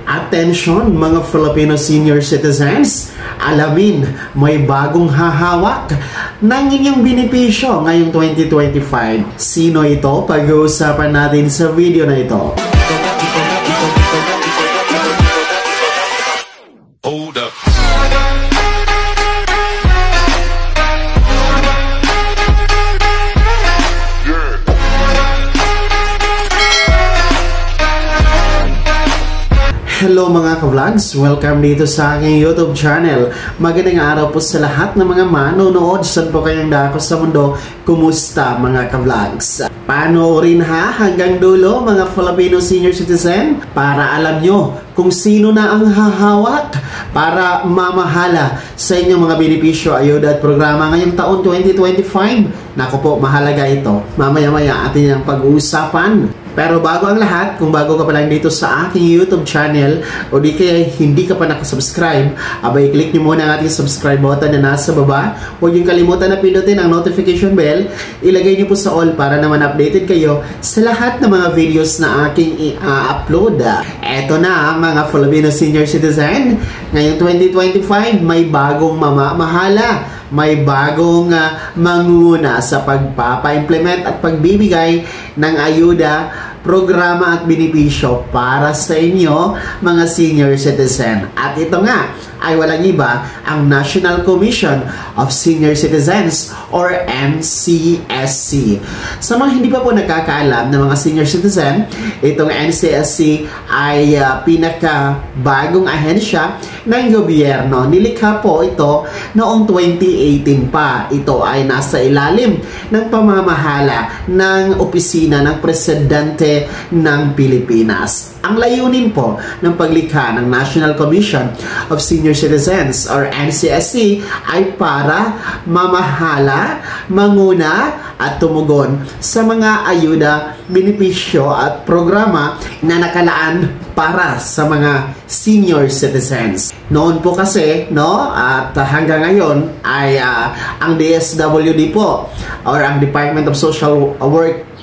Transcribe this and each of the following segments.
Attention mga Filipino senior citizens, alamin, may bagong hahawak ng inyong benepisyo ngayong 2025. Sino ito? Pag-uusapan natin sa video na ito. Hold up. Hello mga ka-vlogs! Welcome dito sa aking YouTube channel. Magandang araw po sa lahat ng mga manonood. Saan po kayong dako sa mundo? Kumusta mga ka-vlogs? Panoorin ha hanggang dulo mga Filipino senior citizen para alam nyo kung sino na ang hahawak para mamahala sa inyong mga benepisyo, ayuda at programa ngayong taon 2025. Naku po, mahalaga ito. Mamaya-maya atin ang pag-uusapan. Pero bago ang lahat, kung bago ka pa lang dito sa aking YouTube channel o di kaya hindi ka pa nakasubscribe, abay click nyo muna ang ating subscribe button na nasa baba. Huwag yung kalimutan na pindutin ang notification bell. Ilagay nyo po sa all para naman updated kayo sa lahat ng mga videos na aking i-upload. Eto na mga Filipino senior citizen, ngayong 2025 may bagong mamamahala. May bagong manguna sa pagpapa-implement at pagbibigay ng ayuda, programa at benepisyo para sa inyo mga senior citizen. At ito nga ay walang iba ang National Commission of Senior Citizens or NCSC. Sa mga hindi pa po nakakaalam ng mga senior citizen, itong NCSC ay pinaka-bagong ahensya ng gobyerno. Nilikha po ito noong 2018 pa. Ito ay nasa ilalim ng pamamahala ng opisina ng Presidente ng Pilipinas. Ang layunin po ng paglikha ng National Commission of Senior Citizens or NCSC ay para mamahala, manguna at tumugon sa mga ayuda, benepisyo at programa na nakalaan para sa mga senior citizens. Noon po kasi, no, at hanggang ngayon ay ang DSWD po or ang Department of Social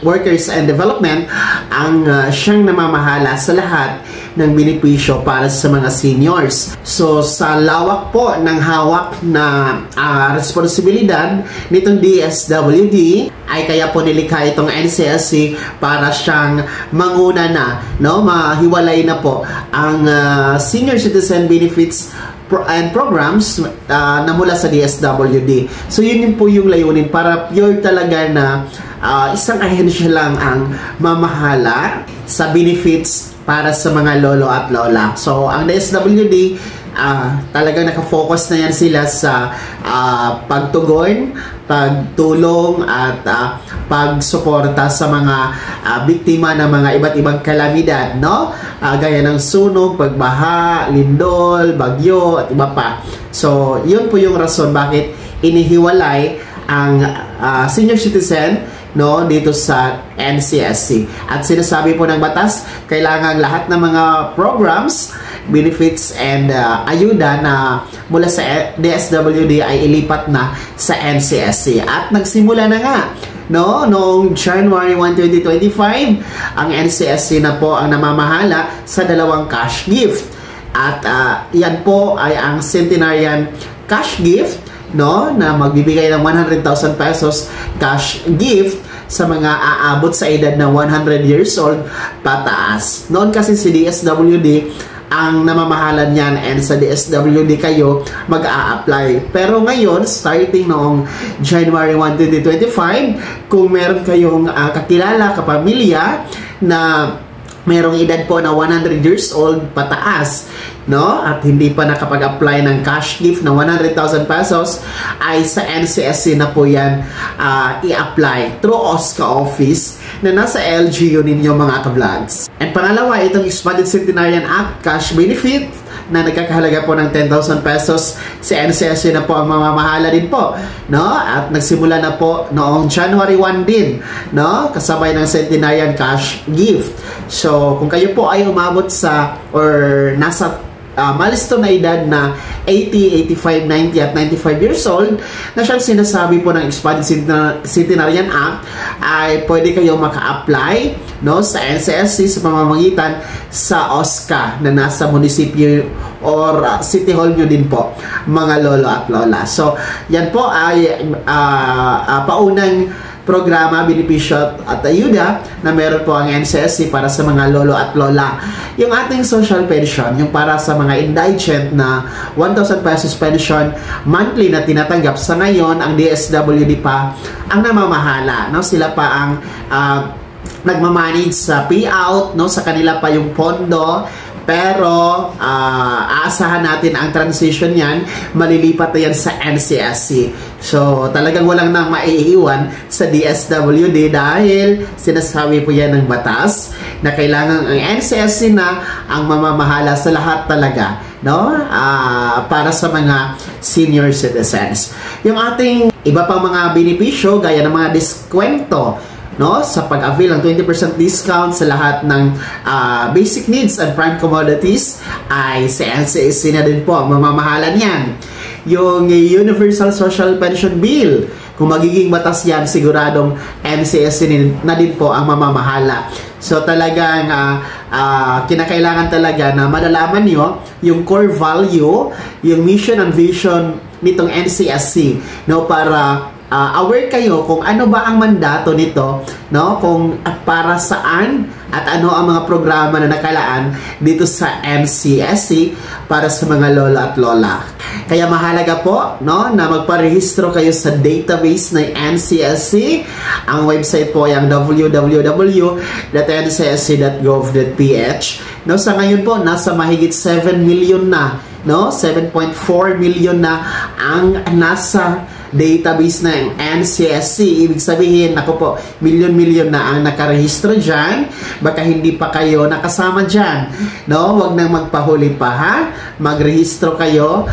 Workers and Development ang siyang namamahala sa lahat ng benepisyo para sa mga seniors. So sa lawak po ng hawak na responsibilidad nitong DSWD ay kaya po nilikha itong NCSC para siyang manguna na, no, mahiwalay na po ang senior citizen benefits and programs na mula sa DSWD. So yun po yung layunin para pure talaga na isang ahensya lang ang mamahala sa benefits para sa mga lolo at lola. So ang DSWD talagang nakafocus na yan sila sa pagtugon, pagtulong at pagsuporta sa mga biktima ng mga iba't ibang kalamidad, no? Gaya ng sunog, pagbaha, lindol, bagyo at iba pa. So yun po yung rason bakit inihiwalay ang senior citizen, no, dito sa NCSC. At sinasabi po ng batas, kailangan lahat ng mga programs, benefits and ayuda na mula sa DSWD ay ilipat na sa NCSC. At nagsimula na nga, no, noong January 1, 2025, ang NCSC na po ang namamahala sa dalawang cash gift. At yan po ay ang centenarian cash gift, no, na magbibigay ng 100,000 pesos cash gift sa mga aabot sa edad na 100 years old pataas. Noon kasi si DSWD ang namamahalan niyan and sa DSWD kayo mag-a-apply. Pero ngayon, starting noong January 1, 2025, kung meron kayong kakilala, kapamilya na merong edad po na 100 years old pataas, no, at hindi pa nakapag-apply ng cash gift na 100,000 pesos, ay sa NCSC na po yan i-apply through OSCA office na nasa LGU ninyo mga ka-vlogs. And pangalawa, itong Expanded Centenarian Act cash benefit na nagkakahalaga po ng 10,000 pesos si NCSC na po ang mamamahala din po, no? At nagsimula na po noong January 1 din, no? Kasabay ng Centenarian cash gift. So kung kayo po ay umabot sa or nasa milestone na edad na 80, 85, 90 at 95 years old na siyang sinasabi po ng Expanded Centenarian Act ay pwede kayo maka-apply, no, sa NCSC sa pamamagitan sa OSCA na nasa munisipyo or city hall nyo din po, mga lolo at lola. So yan po ay paunang programa, benepisyo at ayuda na meron po ang NCSC para sa mga lolo at lola. Yung ating social pension, yung para sa mga indigent na 1,000 pesos pension monthly na tinatanggap, sa ngayon ang DSWD pa ang namamahala, no? Sila pa ang nagmamanage sa payout, no? Sa kanila pa yung pondo. Pero aasahan natin ang transition yan, malilipat na yan sa NCSC. So talagang walang nang maiiwan sa DSWD dahil sinasabi po yan ng batas na kailangan ang NCSC na ang mamamahala sa lahat talaga, no? Para sa mga senior citizens. Yung ating iba pang mga benepisyo gaya ng mga diskwento, no, sa pag-avail ng 20% discount sa lahat ng basic needs and prime commodities ay sa NCSC na din po ang mamamahala niyan. Yung Universal Social Pension Bill, kung magiging batas yan, siguradong NCSC na din po ang mamamahala. So talagang kinakailangan talaga na malalaman nyo yung core value, yung mission and vision nitong NCSC, no, para aware kayo kung ano ba ang mandato nito, no, kung para saan at ano ang mga programa na nakalaan dito sa NCSC para sa mga lola at lola. Kaya mahalaga po, no, na magparehistro kayo sa database ng NCSC. Ang website po ay ang www.ncsc.gov.ph. No, sa ngayon po nasa mahigit 7 million na, no, 7.4 million na ang nasa database ng NCSC. Ibig sabihin, ako po, milyon-milyon na ang nakarehistro dyan. Baka hindi pa kayo nakasama dyan, no? Huwag nang magpahuli pa, ha? Magrehistro kayo.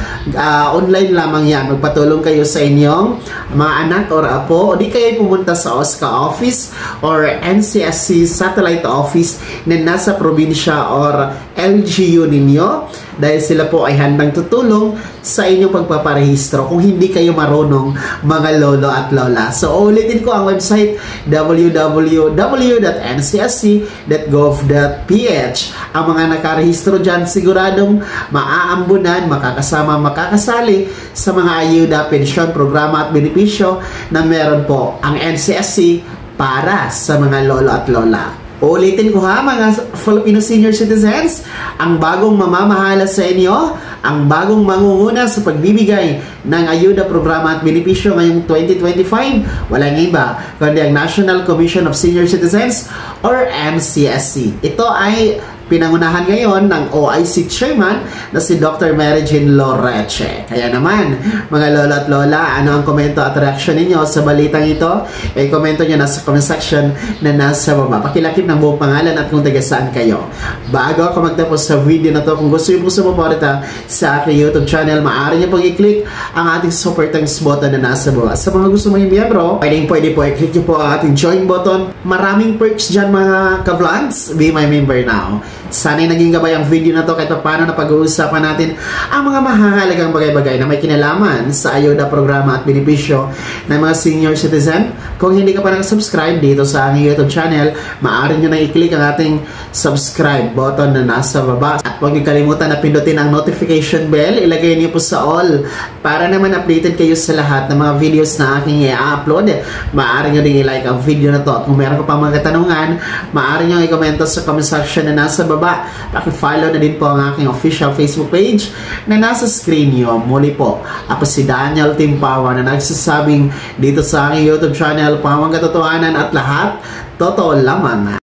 Online lamang yan. Magpatulong kayo sa inyong mga anak or apo, o di kayo pumunta sa OSCA office or NCSC satellite office na nasa probinsya or LGU ninyo, dahil sila po ay handang tutulong sa inyong pagpaparehistro kung hindi kayo marunong, mga lolo at lola. So ulitin ko ang website, www.ncsc.gov.ph. Ang mga nakarehistro dyan, siguradong maaambunan, makakasama, makakasali sa mga ayuda, pensyon, programa at benepisyo na meron po ang NCSC para sa mga lolo at lola. Ulitin ko ha, mga Filipino senior citizens, ang bagong mamamahala sa inyo, ang bagong mangunguna sa pagbibigay ng ayuda, programa at benepisyo ngayong 2025, walang iba kundi ang National Commission of Senior Citizens or NCSC. Ito ay pinangunahan ngayon ng OIC Chairman na si Dr. Mary Jean Loreche. Kaya naman, mga lola at lola, ano ang komento at reaksyon ninyo sa balitang ito? Komento nyo na sa comment section na nasa baba. Pakilakip ng buong pangalan at kung taga saan kayo. Bago ako magtapos sa video na to, kung gusto nyo po sumuporta sa aking YouTube channel, maaari nyo pong i-click ang ating super thanks button na nasa baba. Sa mga gusto maging miyembro, pwede po i-click nyo po ang ating join button. Maraming perks dyan, mga ka-vlogs. Be my member now. Sana'y naging gabay ang video na to kahit paano na pag-uusapan natin ang mga mahalagang bagay-bagay na may kinalaman sa ayuda, programa at benepisyo ng mga senior citizen. Kung hindi ka pa nag-subscribe dito sa aking YouTube channel, maaari nyo na i-click ang ating subscribe button na nasa baba. At huwag nyo kalimutan na pindutin ang notification bell. Ilagay niyo po sa all para naman updated kayo sa lahat ng mga videos na aking i-upload. Maaari nyo din i-like ang video na to. At kung meron ka pang mga katanungan, maaari nyo i-komento sa comment section na nasa baba. Paki-follow na din po ang aking official Facebook page na nasa screen nyo. Muli po, ako si Daniel Timpawa na nagsasabing dito sa aking YouTube channel, pamang katotohanan at lahat totoo lamang.